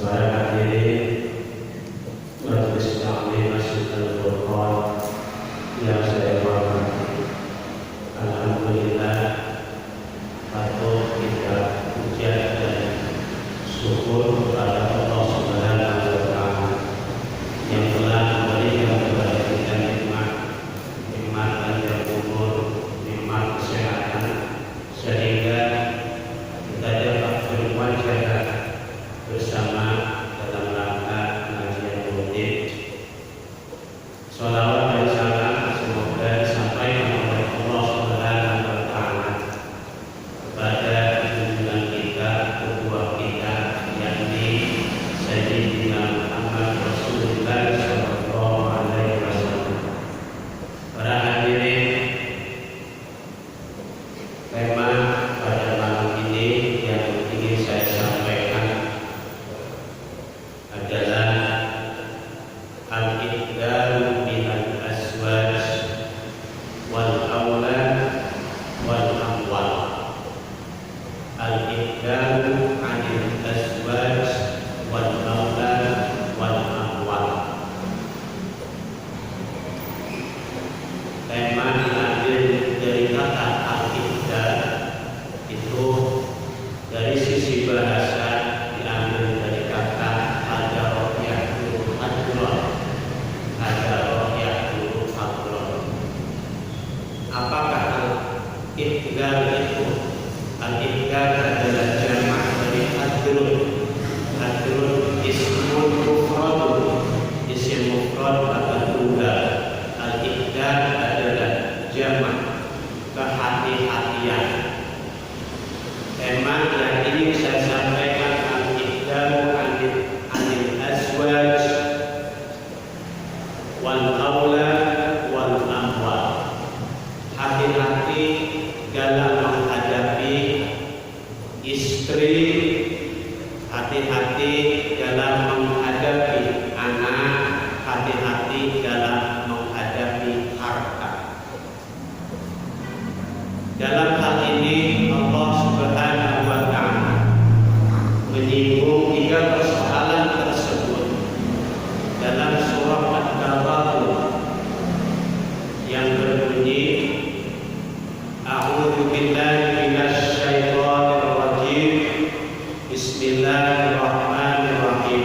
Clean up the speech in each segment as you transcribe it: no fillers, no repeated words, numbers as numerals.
Para hadirin Majelis Taklim Masjid Al-Furqan yang saya hormati, alhamdulillah patut kita puja dan syukur kepada Allah Subhanahu wa Ta'ala yang telah memberikan kepada kita nikmat panjang umur, nikmat kesehatan, sehingga kita dapat berwajah bersama dalam rangka pengajian rutin. Sholawat dan salam semoga disampaikan oleh Allah Subhanahu wa Ta'ala kepada junjungan kita, kedua kita, yakni Sayyidina Muhammad Rasulullah Sallallahu Alaihi Wasallam. Para hadirin, tema pada malam ini yang ingin saya sampaikan adalah al-iqdaru minal azwaj wal aulad wal amwal. Al-iqdaru anil azwaj wal aulad wal amwal. Tema diambil dari kata al-iqdar, itu dari sisi bahasa diambil dari kata ajaroh yaitu adron. Apakah al-iqdar itu? Al-iqdar adalah jamak dari adron. Adron ismul mufrad, isim mufrad atau tunggal. Al-iqdar adalah jamak kehati-hatian. Tema yang ini saya sampaikan al-iqdaru anil azwaj wal aulad wal amwal. Hati-hati dalam menghadapi istri, hati-hati dalam menghadapi anak, hati-hati dalam menghadapi harta. Dalam hal ini Allah Subhanahu wa Ta'ala menyinggung tiga persoalan tersebut dalam surah At-Taghabun yang berbunyi A'udzu billahi minasy syaithanir rajim. Bismillahirrahmanirrahim.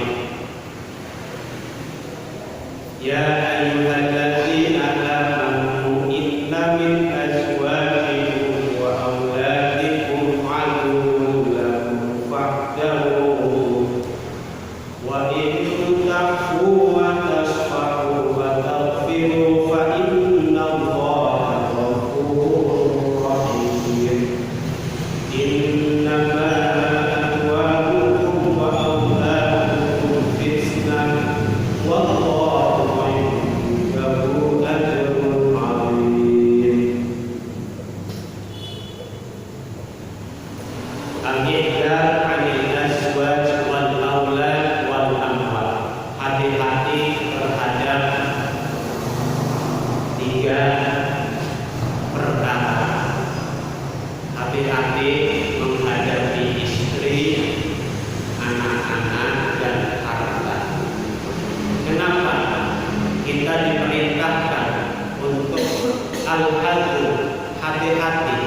Ya ayyuhalladzina amanu inna min azwajikum wa auladikum aduwwun lakum fahdharuhum wa in takfu wa tasfahu wa taghfiru fa inna Allaha ghafurur rahim. Innama amwalukum wa auladukum fitnah wallahu indahu ajrun 'azim. Al-iqdar 'anil azwaj wal aulad wal amwal. Hati-hati terhadap tiga perkara. Hati-hati menghadapi istri, anak-anak, dan harta. Kenapa kita diperintahkan untuk al-hadru, hati-hati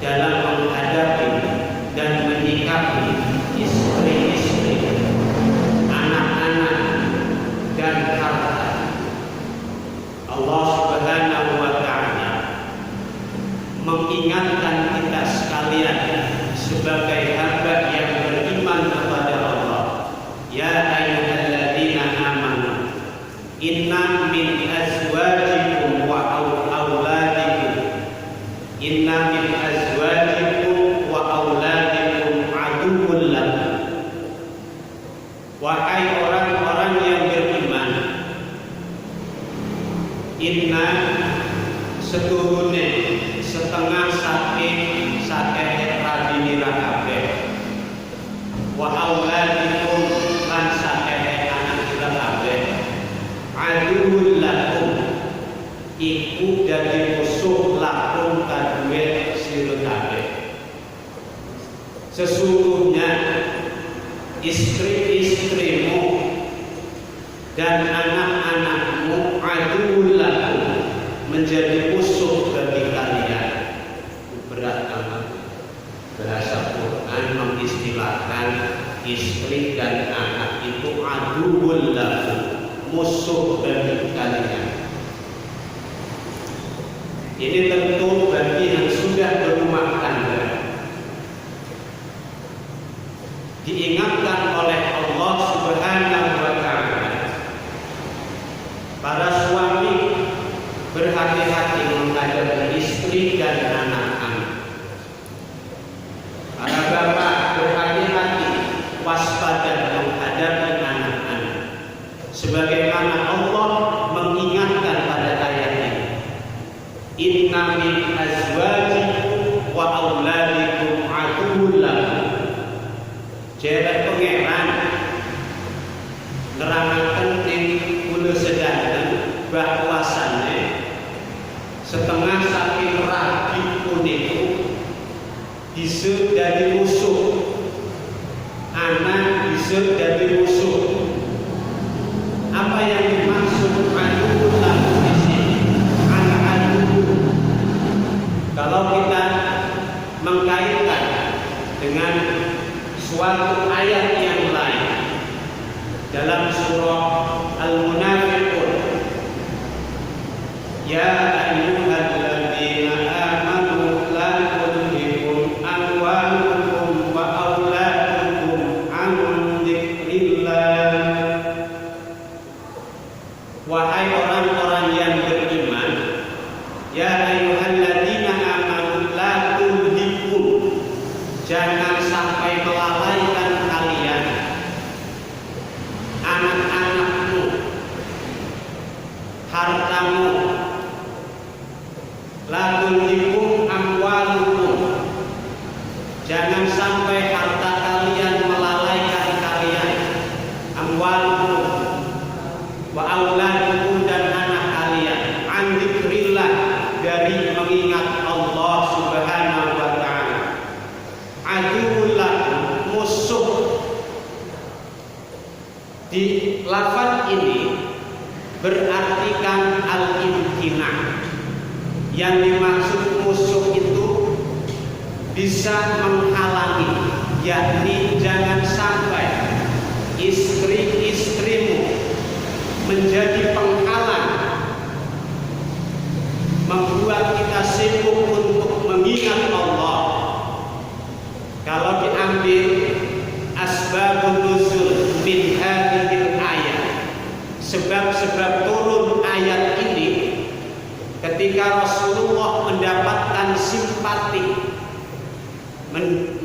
dalam menghadapi dan menikahi istri-istri, anak-anak, dan harta? Allah Subhanahu wa Ta'ala mengingatkan kita sekalian sebagai hamba yang beriman kepada Allah. Ya ayyuhalladzina amanu inna min azwajikum wa auladikum inna min azwajikum wa auladikum aduwwun lakum. Wahai orang-orang yang beriman, inna setuhune setengah saking radinira kabeh, wa auladikum lan saking anak kita kabeh, aduwwun lakum iku dadi musuh lakum kadue sira kabeh. Sesungguhnya istri-istri dan anak-anakmu aduwwul lakum, menjadi musuh bagi kalian. Berat amat. Bahasa Quran mengistilahkan istri dan anak itu aduwwul lakum, musuh bagi kalian. Ini tentu bagi yang sudah berumah tangga diingatkan oleh Allah Subhanahu wa Ta'ala, para suami berhati-hati menghadapi istri dan anak-anak. Para bapak berhati-hati waspada menghadapi anak-anak. Sebagaimana Allah mengingatkan pada ayat ini, inna min azwajikum wa auladikum aduwwul lakum. Jere pangeran nerangkan ing kula sedanten bahwasane setengah saking ragi puniku bisa jadi musuh, anak bisa jadi musuh. Apa yang dimaksud aduwwul lakum di sini? Aduwwul. Kalau kita mengkaitkan dengan suatu ayat yang lain dalam surah Al-Munafiqun, ya ayyuhalladzina amanu la tulhikum amwalukum wa auladukum an dzikrillah. Wahai orang-orang yang beriman, ya ayyuhalladzina amanu la tulhikum, jangan sampai melalaikan kalian anak-anakmu, hartamu, la tulhikum amwalukum, jangan sampai harta kalian melalaikan kalian, amwalukum wa auladukum, dan anak kalian, an dzikrillah, dari mengingat Allah Subhanahu wa Ta'ala. Aduwwul lakum, musuh. Di lafaz ini berartikan al-imtina. Yang dimaksud musuh itu bisa menghalangi, yakni jangan sampai istri-istrimu menjadi penghalang, membuat kita sibuk untuk mengingat Allah. Kalau diambil asbabun nuzul min hadhil ayat, sebab-sebab turun ayat ini, ketika Rasulullah mendapatkan simpati,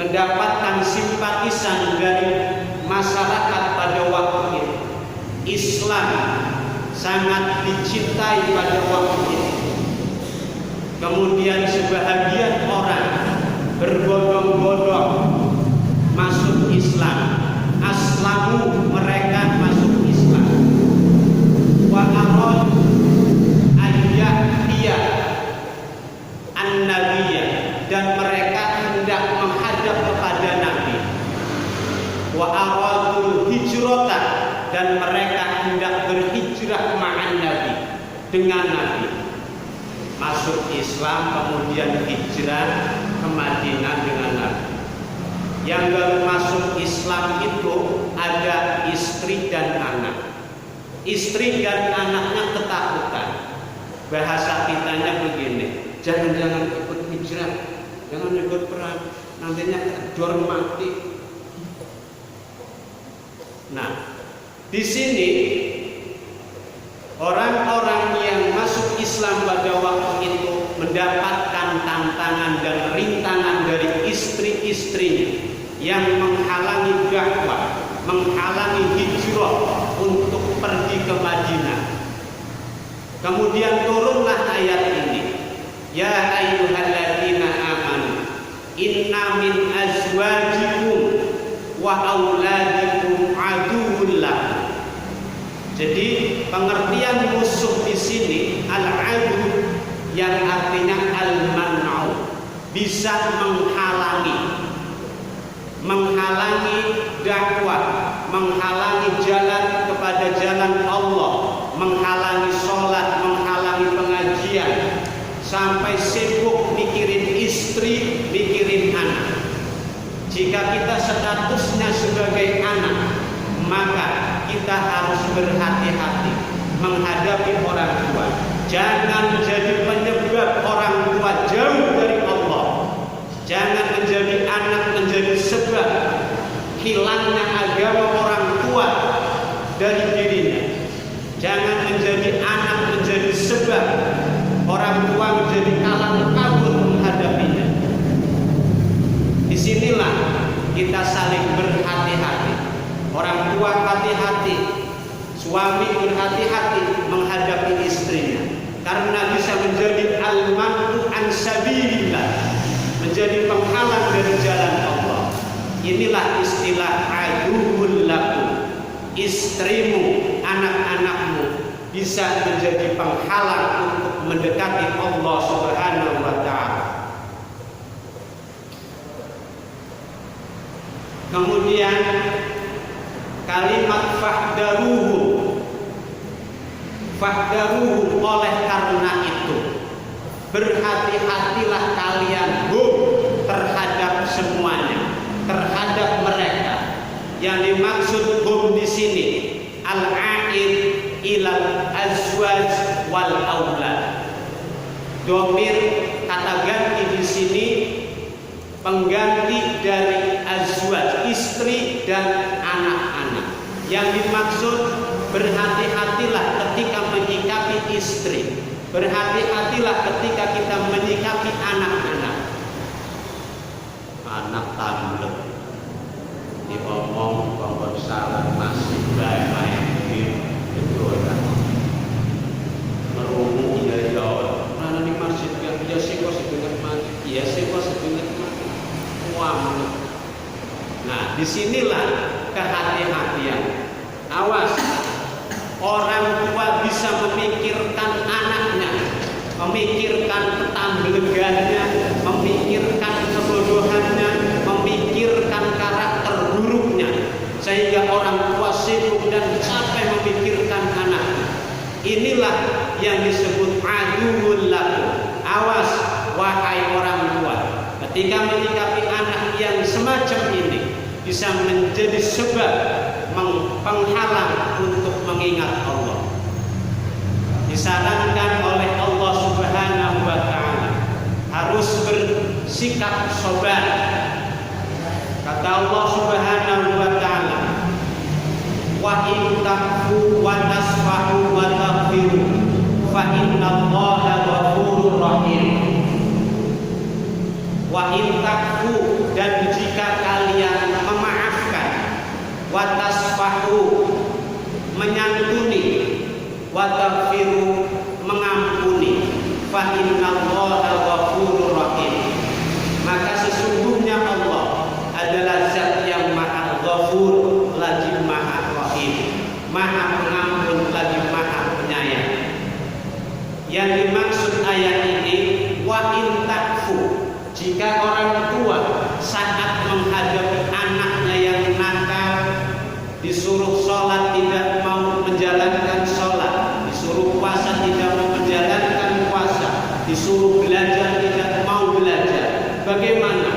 mendapatkan simpatisan dari masyarakat pada waktu itu, Islam sangat dicintai pada waktu itu. Kemudian sebahagian orang berbondong-bondong masuk Islam, aslamu, mereka masuk Islam. Wa arad ayyah an-nabiyya, dan mereka hendak menghadap kepada Nabi. Wa aradul hijrata, dan mereka hendak berhijrah ma'an Nabi, dengan Nabi. Masuk Islam kemudian hijrah ke Madinah dengan Nabi. Yang baru masuk Islam itu ada istri dan anak. Istri dan anaknya ketakutan. Bahasa kitanya begini, jangan-jangan ikut hijrah, jangan ikut perang, nantinya kedor mati. Nah, di sini orang-orang yang masuk Islam pada waktu itu mendapatkan tantangan dan rintangan dari istri-istrinya yang menghalangi dakwah, menghalangi hijrah untuk pergi ke Madinah. Kemudian turunlah ayat ini, ya ayyuhalladzina amanu inna min azwajikum wa auladikum aduwwul lakum. Jadi pengertian musuh di sini al-adu, yang artinya al-man'u, bisa menghalangi dakwah, menghalangi jalan kepada jalan Allah maka kita harus berhati-hati menghadapi orang tua. Jangan menjadi penyebab orang tua jauh dari Allah. Jangan menjadi anak menjadi sebab hilangnya agama orang tua dari dirinya. Jangan menjadi anak menjadi sebab orang tua menjadi kalang kabut menghadapinya. Disinilah kita saling berhati-hati. Orang tua hati-hati, suami berhati-hati menghadapi istrinya, karena bisa menjadi al-mantu an sabilillah, menjadi penghalang dari jalan Allah. Inilah istilah aduwwul lakum. Istrimu, anak-anakmu bisa menjadi penghalang untuk mendekati Allah Subhanahu wa ta'ala. Kemudian kalimat fahdaruhu oleh karena itu berhati-hatilah kalian terhadap semuanya, terhadap mereka. Yang dimaksud di sini al-a'id ilal azwaj wal aulad. Domir kata ganti di sini pengganti dari azwaj, istri dan anak-anak. Yang dimaksud berhati-hatilah ketika menyikapi istri, berhati-hatilah ketika kita menyikapi anak-anak. Anak tanglet diomong kompon salah masih baik-baik betul kan? Merungu ya jauh. Mana di masjid kan dia sih kok sedengar mati, dia sih kok sedengar mati. Nah, disinilah kehati-hatian. Awas, orang tua bisa memikirkan anaknya, memikirkan ketambelegannya, memikirkan kebodohannya, memikirkan karakter buruknya, sehingga orang tua sibuk dan capek memikirkan anaknya. Inilah yang disebut aduwwul lakum. Awas, wahai orang tua, ketika menyikapi anak yang semacam ini bisa menjadi sebab penghalang untuk mengingat Allah. Disarankan oleh Allah Subhanahu wa ta'ala harus bersikap sabar. Kata Allah Subhanahu wa ta'ala, wa in takfu wa tasfahu wa taghfiru fa innallaha ghafurur rahim. Wa in takfu, dan jika kalian memaafkan, wa tasfahu menyantuni, wa taghfiru mengampuni, fa innallaha ghafurur rahim, maka sesungguhnya Allah adalah zat yang maha ghafur lagi maha rahim, maha pengampun lagi maha penyayang. Yang dimaksud ayat ini wa in takfu, jika orang tua saat menghadapi anaknya yang nakal, disuruh sholat tidak mau menjalankan sholat, disuruh puasa tidak mau menjalankan puasa, disuruh belajar tidak mau belajar, bagaimana?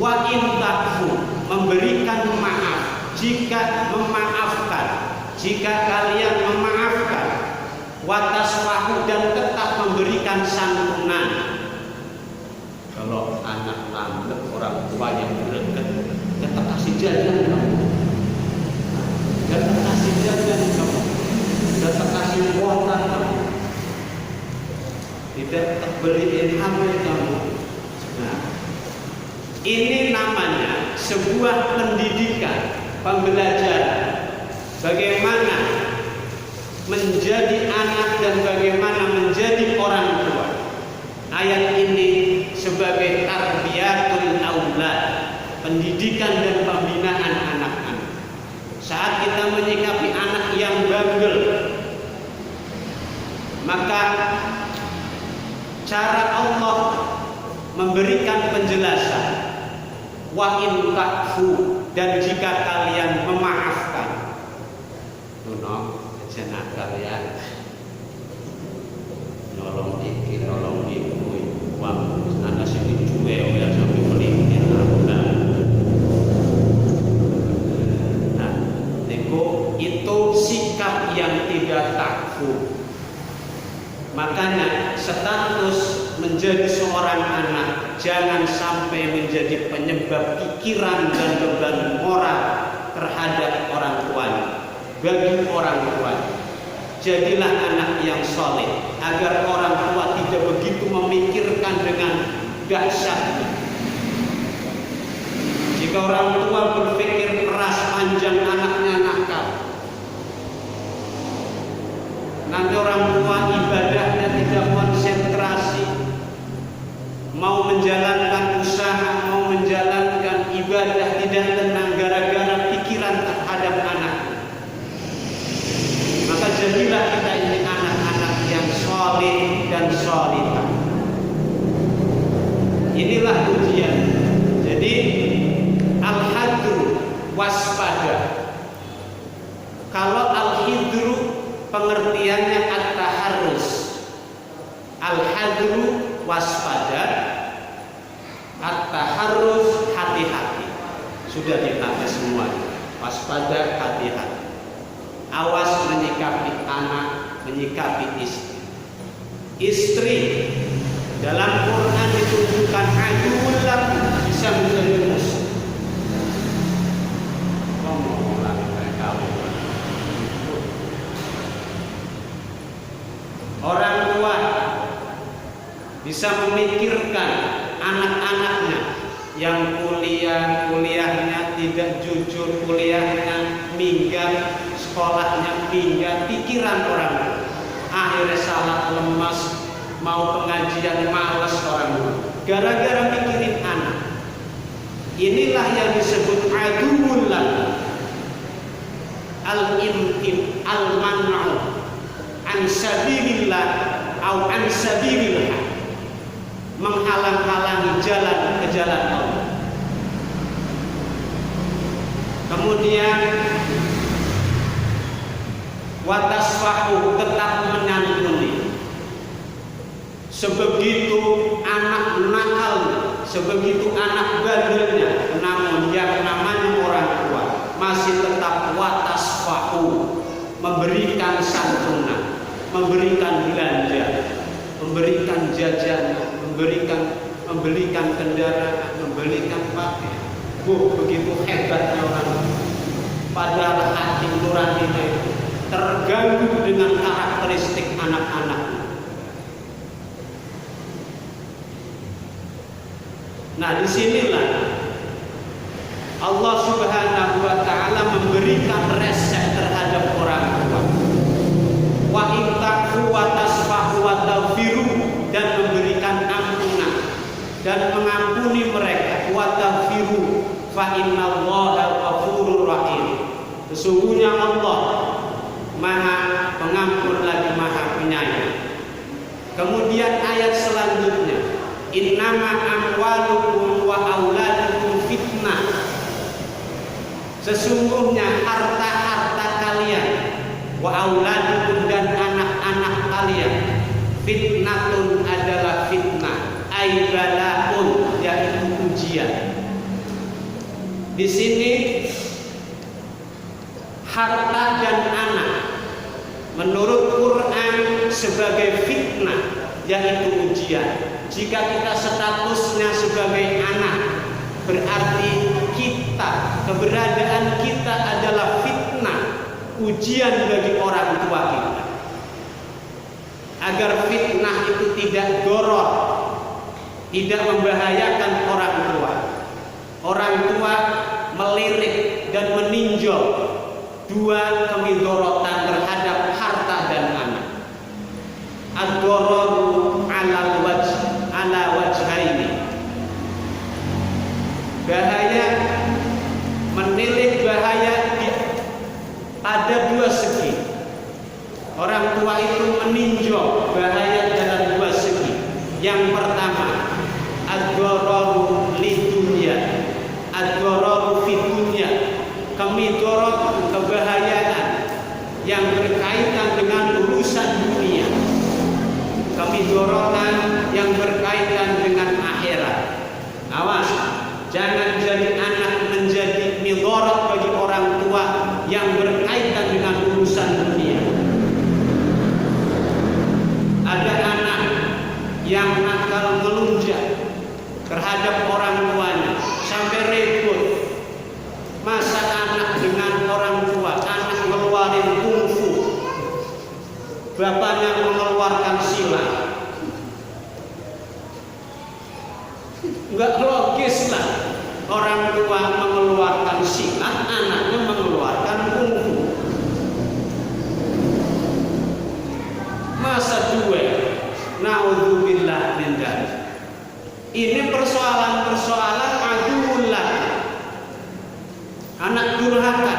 Wa in takfu, memberikan maaf, jika memaafkan, jika kalian memaafkan, wa tasfahu, dan tetap memberikan santunan. Kalau anak lambat, orang tua yang berdekat, tetap kasih jajan kamu, tetap kasih jajan kamu, tetap kasih kuota kamu, tidak beriin hamil kamu. Nah, ini namanya sebuah pendidikan, pembelajaran bagaimana menjadi anak dan bagaimana menjadi orang tua. Ayat ini sebagai tarbiyatul aulad, pendidikan dan pembinaan anak-anak. Saat kita menyikapi anak yang bandel, maka cara Allah memberikan penjelasan, wa in takfu, dan jika kalian memaafkan. Nuno jenah kalian nolong iki nolong iku uang anak sini cuwe oleh sampai melingkir. Nah, itu sikap yang tidak takfur. Makanya status menjadi seorang anak jangan sampai menjadi penyebab pikiran dan beban moral terhadap orang tuanya. Bagi orang tua, jadilah anak yang soleh agar orang tua tidak begitu memikirkan dengan dahsyatnya. Jika orang tua berpikir keras panjang anaknya nakal, nanti orang tua ibadahnya tidak konsentrasi, mau menjalankan usaha, mau menjalankan ibadah tidak tenang gara-gara pikiran terhadap anak. Maka jadilah kita ini anak-anak yang soleh dan solihah. Inilah ujian. Jadi al-hadru waspada. Kalau al-hidru pengertiannya at-taharrus. Al-hadru waspada, at-taharrus hati-hati. Sudah dipakai semua. Waspada, hati-hati. Awas menyikapi anak, menyikapi istri. Istri dalam Quran ditunjukkan aduul lakum, bisa menjadi musuh. Orang tua bisa memikirkan anak-anaknya yang kuliahnya tidak jujur, kuliahnya minggat, sekolahnya minggat, pikiran orang tua. Akhirnya salah lemas, mau pengajian malas orang tua, gara-gara mikirin anak. Inilah yang disebut aduul lakum, al-imtin al-man'u an sabilillah au an sabilillah, menghalang-halangi jalan ke jalan Allah. Kemudian watasfahu, tetap menyantuni. Sebegitu anak nakalnya, sebegitu anak bandelnya, namun yang namanya orang tua masih tetap watasfahu, memberikan santunan, memberikan belanja, memberikan jajan, membelikan kendaraan, membelikan pakaian. Begitu hebatnya orang. Padahal hati nuraninya itu terganggu dengan karakteristik anak-anaknya. Nah, disinilah Allah Subhanahu wa Ta'ala memberikan resep terhadap orang tua. Wa in ta'fu wa tasfahu wa taghfiru, dan memberikan ampunan dan mengampuni mereka. Wa taghfiru fa innallaha ghafurur rahim. Sesungguhnya Allah Maha Pengampun lagi Maha Penyayang. Kemudian ayat selanjutnya, innama amwalukum wa auladukum fitnah. Sesungguhnya harta-harta kalian, wa auladukum, dan anak-anak kalian, fitnatun, adalah fitnah, ay balaun, yaitu ujian. Di sini harta dan anak menurut Quran sebagai fitnah, yaitu ujian. Jika kita statusnya sebagai anak, berarti kita, keberadaan kita adalah fitnah, ujian bagi orang tua kita. Agar fitnah itu tidak doror, tidak membahayakan orang tua. Orang tua melirik dan meninjau dua kemidorotan terhadap harta dan anak. Ad-dororu ala wajhaini. Bahaya, menilik bahaya pada dua segi. Orang tua itu meninjau bahaya dalam dua segi. Yang pertama, ad-dororu lidunya, ad-dororu fidunya, kemidorot, kebahayaan yang berkaitan dengan urusan dunia, kemidorotan yang berkaitan dengan akhirat. Awas, jangan jadi anak menjadi midorot bagi orang tua yang berkaitan bapaknya mengeluarkan sila. Enggak logis lah orang tua mengeluarkan silat, anaknya mengeluarkan kungfu. Masa duel? Naudzubillah min dzalik. Ini persoalan-persoalan aduullah. Anak durhaka.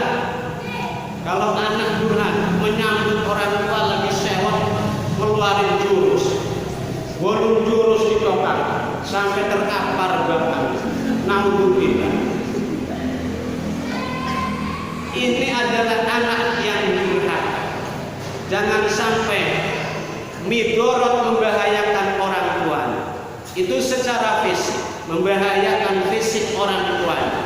Kalau anak durhaka menyambut orang tua lagi sewot, ngeluarin jurus. Bolong jurus ditokak sampai terkapar bapak. Naudzubillah. Ini adalah anak yang durhaka. Jangan sampai midorot membahayakan orang tuanya. Itu secara fisik, membahayakan fisik orang tuanya.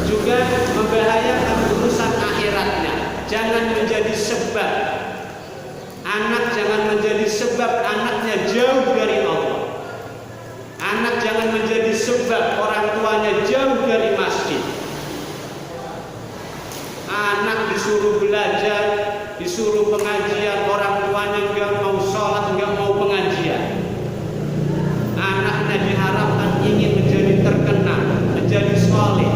Juga membahayakan urusan akhiratnya. Jangan menjadi sebab anak, jangan menjadi sebab anaknya jauh dari Allah. Anak jangan menjadi sebab orang tuanya jauh dari masjid. Anak disuruh belajar, disuruh pengajian, orang tuanya nggak mau sholat, nggak mau pengajian. Anaknya diharapkan ingin menjadi terkenal, menjadi soleh.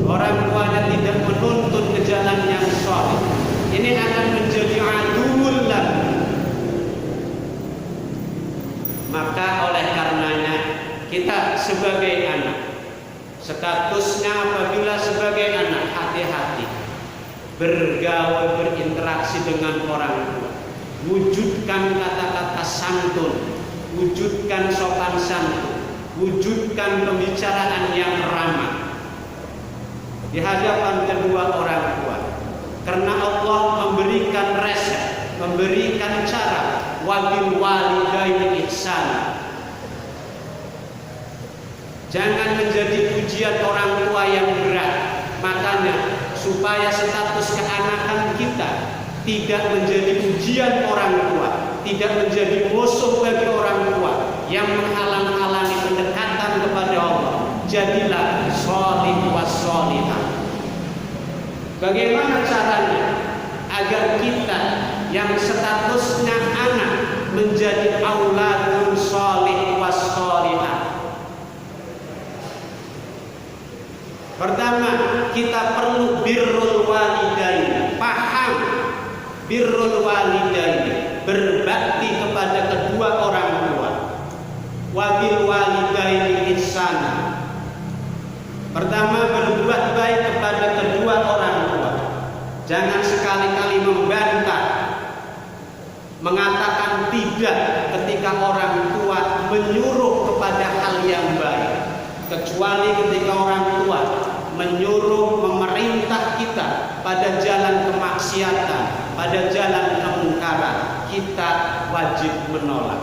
Orang tuanya tidak menuntut ke jalan yang soleh. Ini akan menjadi aduul lagi. Maka oleh karenanya kita sebagai anak, statusnya apabila sebagai anak, hati-hati bergaul, berinteraksi dengan orang tua. Wujudkan kata-kata santun, wujudkan sopan santun, wujudkan pembicaraan yang ramah di hadapan kedua orang tua. Karena Allah memberikan resep, memberikan cara, wabil walidaini ihsan. Jangan menjadi ujian orang tua yang berat. Makanya supaya status keanakan kita tidak menjadi ujian orang tua, tidak menjadi musuh bagi orang tua yang menghalang-halangi pendekatan kepada Allah, jadilah sholih was sholihah. Bagaimana caranya agar kita yang statusnya anak menjadi auladun sholih was sholihah? Pertama, kita perlu birrul walidain. Paham birrul walidain, berbakti kepada kedua orang tua. Wabil walidaini ihsan. Pertama, berbuat baik kepada kedua orang tua. Jangan sekali-kali membantah, mengatakan tidak ketika orang tua menyuruh kepada hal yang baik, kecuali ketika orang tua menyuruh, memerintah kita pada jalan kemaksiatan, pada jalan kemungkaran, kita wajib menolak.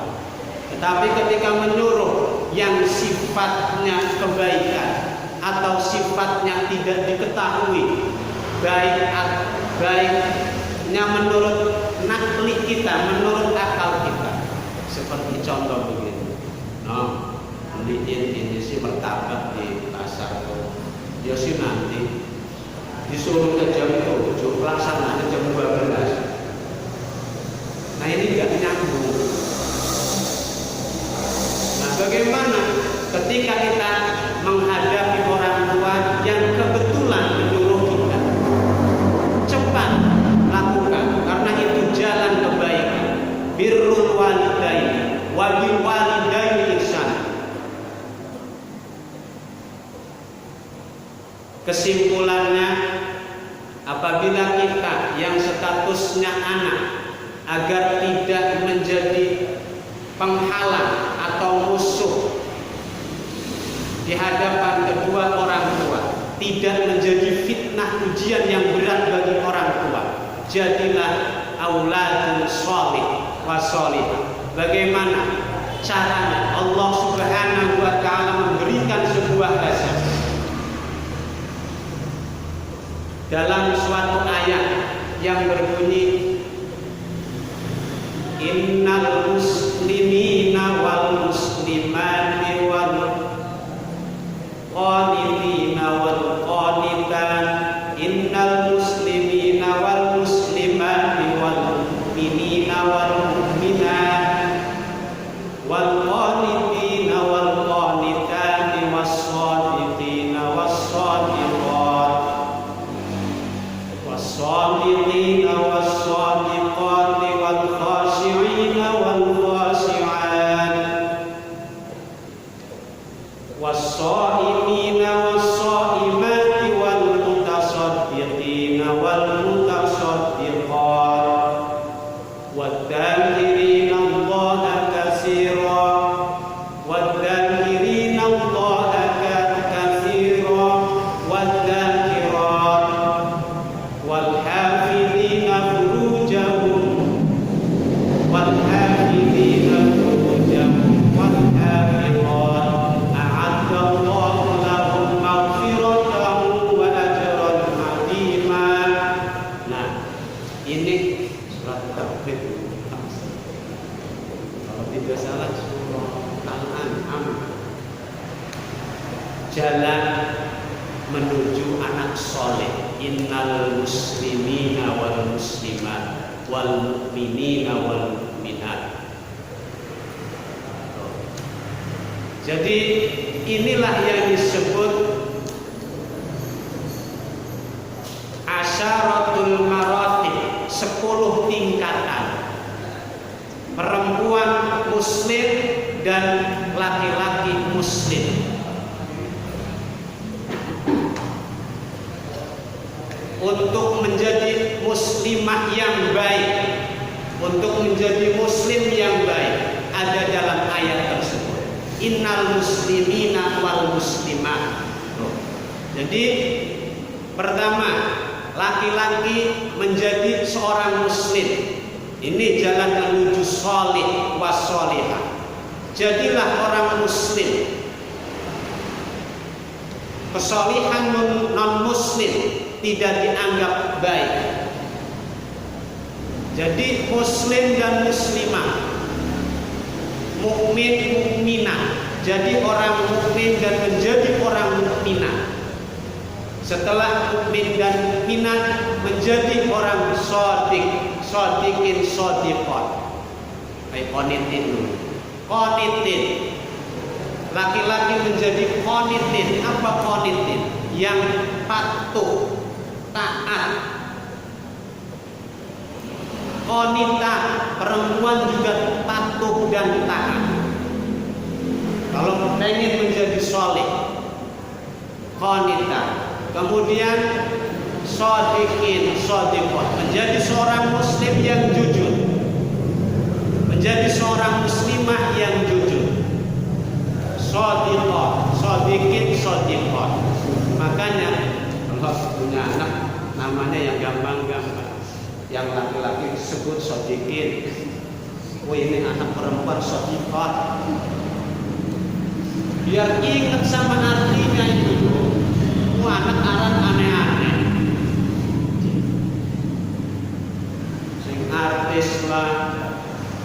Tetapi ketika menyuruh yang sifatnya kebaikan atau sifatnya tidak diketahui baiknya menurut nakli kita, menurut akal kita, seperti contoh begini, beliin ini si martabak di pasar tuh. Ya sih nanti disuruh ke jam 7, pelaksanaan jam 12. Nah ini nggak nyambung. Nah bagaimana ketika kita menghadapi orang tua yang kebetulan menyuruh kita, cepat lakukan, karena itu jalan kebaikan. Birrul walidaini wabil walidaini ihsan. Kesimpulannya, apabila kita yang statusnya anak agar tidak menjadi penghalang atau musuh di hadapan kedua orang tua, tidak menjadi fitnah ujian yang berat bagi orang tua, jadilah auladun sholih wa sholihah. Bagaimana caranya? Allah Subhanahu wa ta'ala memberikan sebuah resep dalam suatu ayat yang berbunyi, innal muslimina wal muslimati wal qanitina wal qanitan, innal muslimina wal muslimati was-shadiqina was-shadiqati wal-khashi'ina wal-khashi'at was-sha'imina was-sha'imati wal-mutasaddiqina wal-mutasaddiqat wad-dhakirina Allaha katsiran wad-dhakirina Allaha katsiran wad-dhakirat wal-hafidhina furujahum wal-hafidhina furujahum wal-hafidhat a'adda Allahu lahum maghfiratan wa ajran 'azima. Nah, ini surat Tauhid. Kalau tidak salah surah Al-An'am. Jalan menuju anak soleh. Innal muslimina wal muslimat wal mu'minina wal mu'minat. Jadi inilah yang disebut asyaratul maratib, 10 tingkatan. Perempuan muslim dan laki-laki muslim. Untuk menjadi muslimah yang baik, untuk menjadi muslim yang baik, ada dalam ayat tersebut. Innal muslimina wal muslimat. Jadi pertama, laki-laki menjadi seorang muslim. Ini jalan menuju sholih was-sholihah. Jadilah orang muslim. Kesolihan non-muslim tidak dianggap baik. Jadi muslim dan muslimah, mukmin mukminah, jadi orang mukmin dan menjadi orang mukminah. Setelah mukmin dan mukminah menjadi orang shadiq, shadiqin shadiqat. Qanitin dulu. Qanitin. Laki-laki menjadi qanitin. Apa qanitin? Yang patuh, taat. Qanita, perempuan juga patuh dan taat. Kalau pengen menjadi soleh, qanita. Kemudian shadiqin shadiqat, menjadi seorang muslim yang jujur, menjadi seorang muslimah yang jujur. Shadiqat, shadiqin shadiqat. Makanya kalau punya anak namanya yang gampang-gampang, yang laki-laki disebut shadiqin. Oh, ini anak perempuan shadiqat. Biar ingat sama artinya itu. Anak aran aneh-aneh, sing artis lah,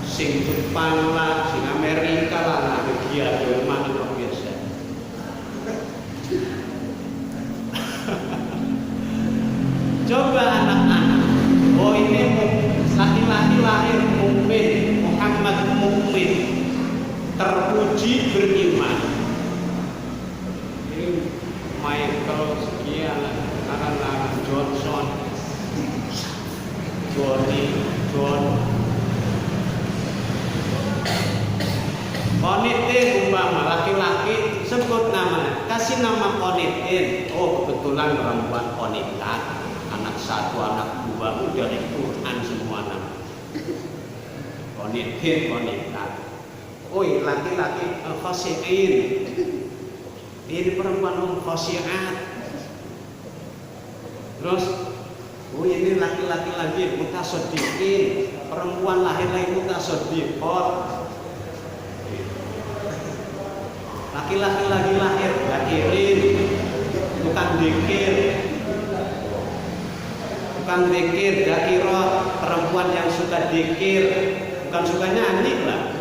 sing Jepang lah, sing Amerika lah, nah dia Jerman luar biasa. Coba anak-anak, oh ini laki-laki lahir mukmin, Muhammad mukmin, terpuji beriman. Michael sekian, karena Johnson, Johnny, John. Qanitin umpama laki-laki sebut namanya, kasih nama qanitin. Oh kebetulan perempuan qanita, anak satu, anak dua, dari Quran semua nama. Qanitin, qanita. Oh laki-laki khashi'in. Ini perempuan khasyiat. Terus, oh ini laki-laki lagi mutasaddiqin, perempuan lahir lagi mutasaddiqat. Laki-laki lagi lahir dakirin, tukang dikir, dakirah, perempuan yang suka dikir, bukan suka nyanyi lah.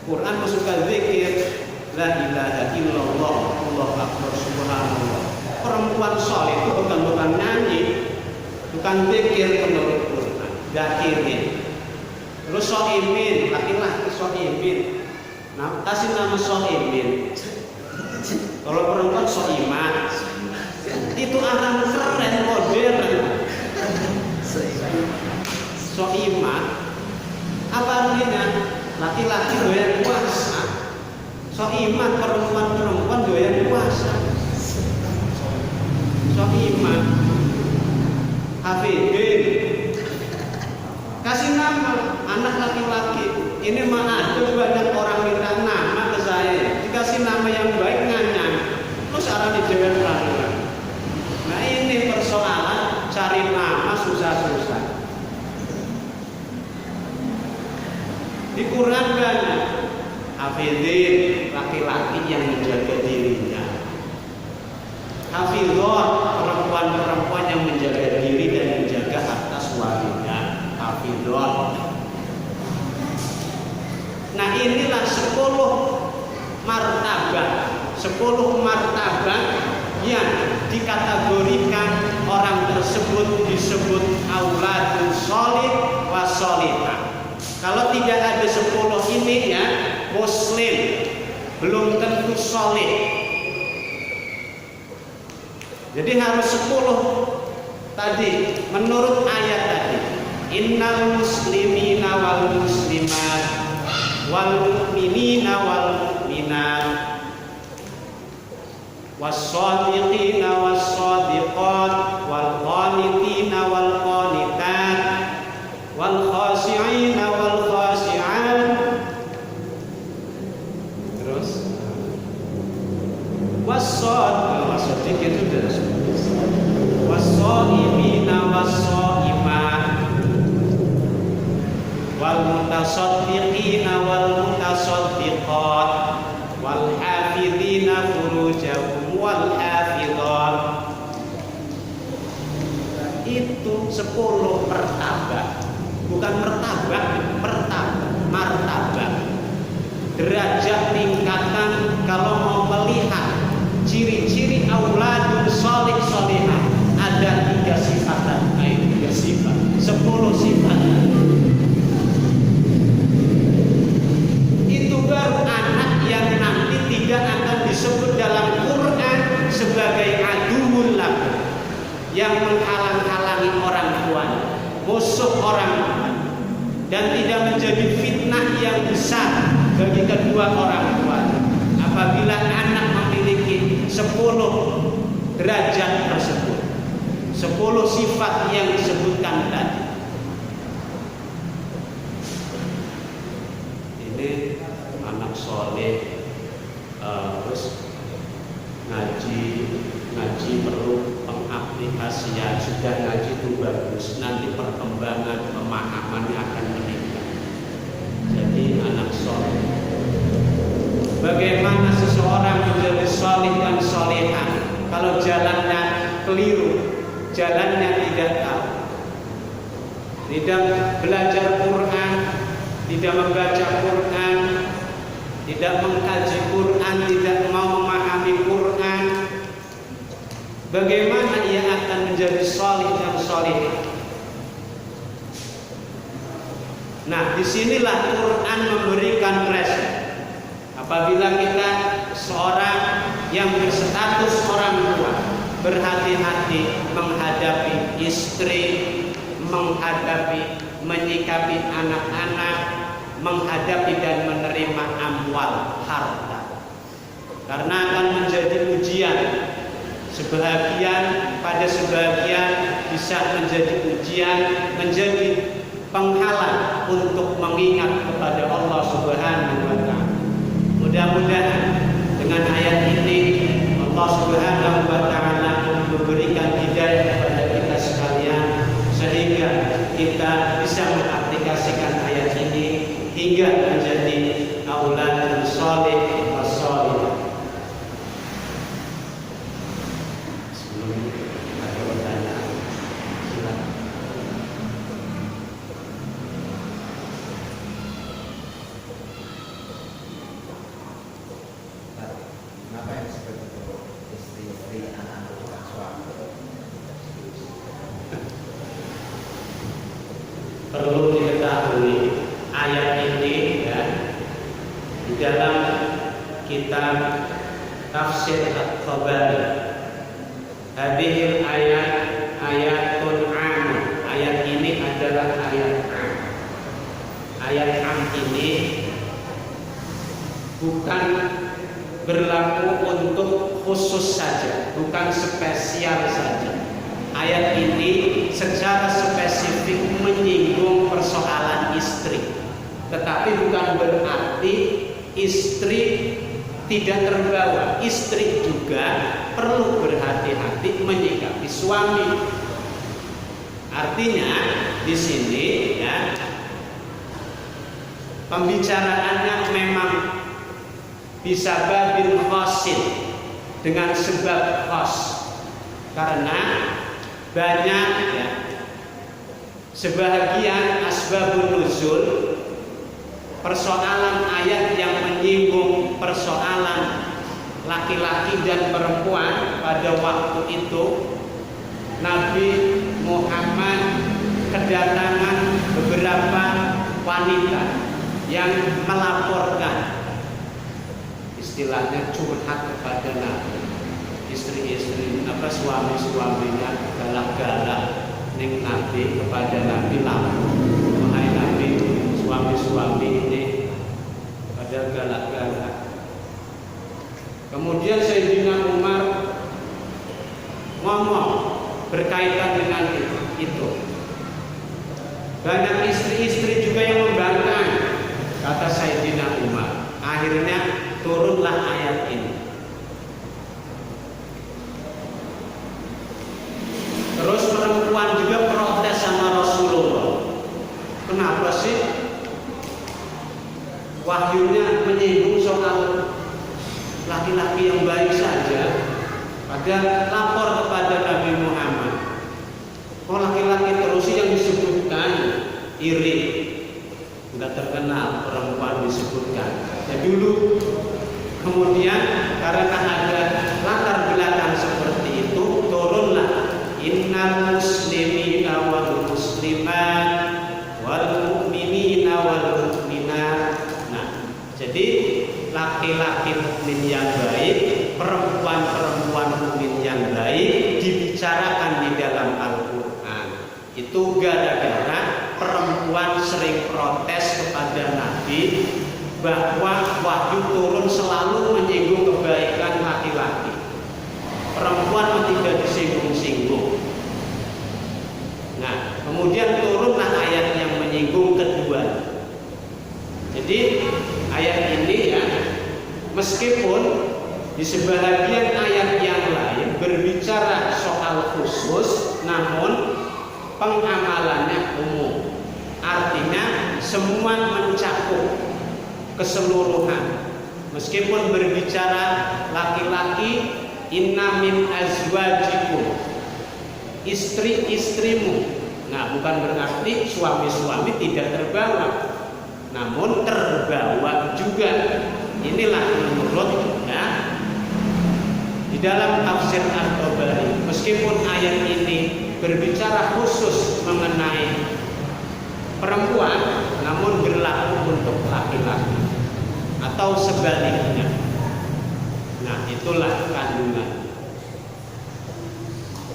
Quran suka zikir. La ilaha illallah, Allahu akbar, subhanallah. Perempuan soleh itu bukan nyanyi, bukan zikir menurut Quran, dakirin. Terus so'imin, laki-laki so'imin. Nah, kasih nama so'imin. Kalau perempuan so'iman, itu orang keren modern. iman perempuan doyan puasa. Iman hafidin, kasih nama anak laki-laki. Ini mah ada banyak orang minta nama ke saya, dikasih nama yang baik nganyang, terus arah dijaga peraturan. Nah ini persoalan cari nama susah-susah. Di Quran banyak hafidin, laki-laki yang menjaga dirinya. Hafidhon, perempuan-perempuan yang menjaga diri dan menjaga harta suaminya. Hafidhon. Nah inilah 10 martabat yang dikategorikan orang tersebut disebut auladun sholih wa sholihah. Kalau tidak ada 10 ini ya muslim, belum tentu sholih. Jadi harus 10 tadi menurut ayat tadi. Innal muslimina wal muslimat wal mu'minina wal mu'minat was-shadiqina was-shadiqat wal qanitina wal qanitat wal khashi'ina wal khashi'at. Terus was-shadiqin itu was-shaimina was-shaimat wal mutasaddiqina wal mutasaddiqat wal hafidhina furujahum wal hafidhat. Itu 10 martabat, bukan martabat. Derajat tingkatan kalau mau melihat ciri-ciri auladun sholih sholihah ada 3 sifat, 3 sifat, 10 sifat. Itu baru anak yang nanti tidak akan disebut dalam Quran sebagai aduwwul lakum, yang menghalang-halangi orang tuanya, musuh orang tua, dan tidak menjadi fitnah yang besar bagi kedua orang tua. Apabila anak memiliki 10 derajat tersebut, 10 sifat yang disebutkan tadi. Ini anak soleh, terus ngaji perlu pengaplikasian. Sudah ngaji itu bagus, nanti perkembangan pemahamannya akan meningkat. Jadi anak soleh. Bagaimana seseorang menjadi soleh dan solehah kalau jalannya keliru, jalannya tidak tahu, tidak belajar Quran, tidak membaca Quran, tidak mengkaji Quran, tidak mau memahami Quran, bagaimana ia akan menjadi soleh dan solehah? Nah, disinilah Quran memberikan resep. Apabila kita seorang yang berstatus orang tua, berhati-hati menghadapi istri, menyikapi anak-anak, menghadapi dan menerima amwal, harta. Karena akan menjadi ujian. Pada sebagian bisa menjadi ujian, menjadi penghalang untuk mengingat kepada Allah Subhanahu wa Ta'ala. Mudah-mudahan dengan ayat ini Allah Subhanahu wa Ta'ala memberikan hidayah kepada kita sekalian, sehingga kita bisa mengaplikasikan ayat ini hingga menjadi auladun sholih wa sholihah. Sebelum ada pertanyaan, silakan. Kenapa yang disebut istri, anak-anak, bukan suami? Perlu diketahui ayat ini ya, di dalam kitab Tafsir At-Tabari. Hadhil ayatun 'am. Ayat ini adalah ayat 'am. Ayat 'am ini bukan berlaku untuk khusus saja, bukan spesial saja. Ayat ini secara spesifik menyinggung persoalan istri, tetapi bukan berarti istri tidak terbawa. Istri juga perlu berhati-hati menyikapi suami. Artinya di sini ya, pembicaraannya memang bisa babil khasin, dengan sebab khas, karena banyak ya, sebahagian asbabun nuzul persoalan ayat yang menyinggung persoalan laki-laki dan perempuan pada waktu itu. Nabi Muhammad kedatangan beberapa wanita yang melaporkan, istilahnya curhat kepada Nabi. Istri-istri suami-suaminya galak-galak ning Nabi, kepada Nabi lapor, wahai Nabi, suami-suami ini pada galak-galak. Kemudian Sayyidina Umar ngomong berkaitan dengan itu. Banyak istri-istri juga yang membantah, kata Sayyidina Umar. Akhirnya turunlah ayat ini. Terus perempuan juga protes sama Rasulullah. Kenapa sih wahyunya menyinggung soal laki-laki yang baik saja, pada lapor kepada Nabi Muhammad. Kok laki-laki terus yang disebutkan iri, nggak terkenal perempuan disebutkan. Ya dulu, kemudian karena ada latar belakang seperti itu, turunlah innal muslimina wal muslimat wal mu'minina wal mu'minat. Nah, jadi laki-laki mukmin yang baik, perempuan-perempuan mukmin yang baik dibicarakan di dalam Al-Quran. Itu gara-gara perempuan sering protes kepada Nabi bahwa wahyu turun selalu menyinggung kebaikan laki-laki. Perempuan tidak disinggung-singgung. Nah, kemudian turunlah ayat yang menyinggung kedua. Jadi ayat ini ya, meskipun di sebahagian ayat yang lain berbicara soal khusus, namun pengamalannya umum. Artinya semua mencakup keseluruhan. Meskipun berbicara laki-laki, inna min azwajikum, istri-istrimu. Nah, bukan berarti suami-suami tidak terbawa, namun terbawa juga. Inilah menurut ya, di dalam tafsir At-Tabari, meskipun ayat ini berbicara khusus mengenai perempuan, namun berlaku untuk laki-laki atau sebaliknya. Nah, itulah kandungan.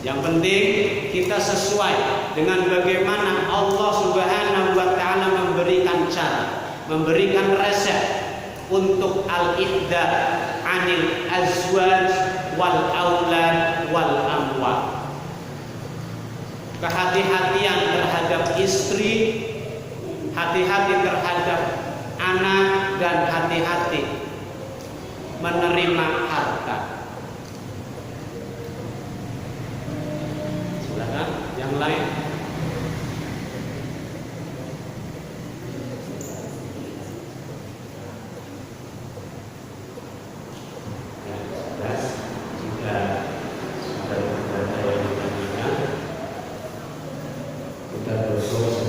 Yang penting kita sesuai dengan bagaimana Allah Subhanahu wa taala memberikan cara, memberikan resep untuk al-ihdar anil azwaj wal aulad wal amwal. Kehati-hatian terhadap istri, hati-hati terhadap anak, dan hati-hati menerima harta. Silakan yang lain. Kita berdoa